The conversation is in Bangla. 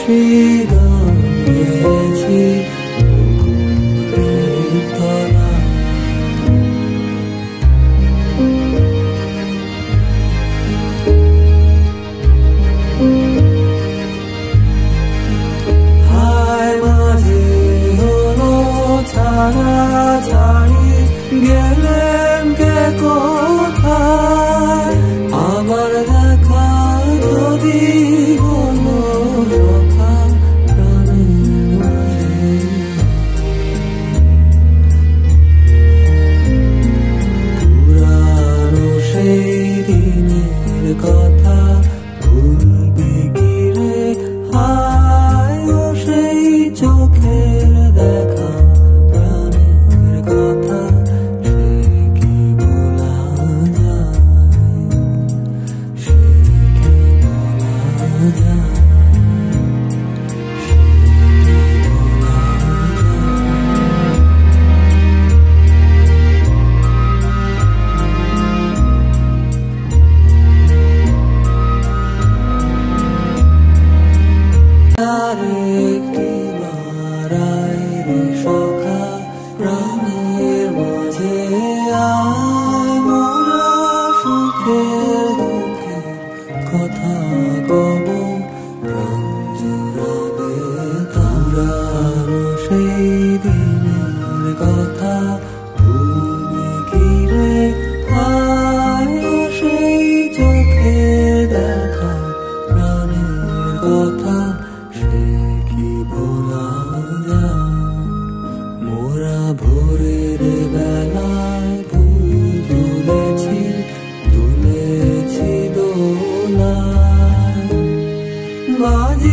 সেই গান গেয়েছি পুকুরের তলায়। হায় মাঝে হলো ছাড়াছাড়ি, গেলেন কে কোথায়? আবার দেখা যদি হলো সখা প্রাণের মাঝে। পুরানো সেই দিনের কথা ভুলবি কি রে? হায় ও সেই চোখের দেখা প্রাণের কথা, সে কি বলা যায়? সে কি বলা যায়? সে কি বলা যায়? আরেকটিবার আয় রে সখা প্রাণের মাঝে আয়, মোরা সুখের দুঃখের কথা কব প্রাণ জুড়াবে। পুরানো সেই দিনের কথা ভুলবি কি রে? আয় ও সেই চোখে দেখা প্রাণের কথা, সে কি বলা যায়? মোরা ভোরের বেলায় ফুল তুলেছি দোলায়, বাজে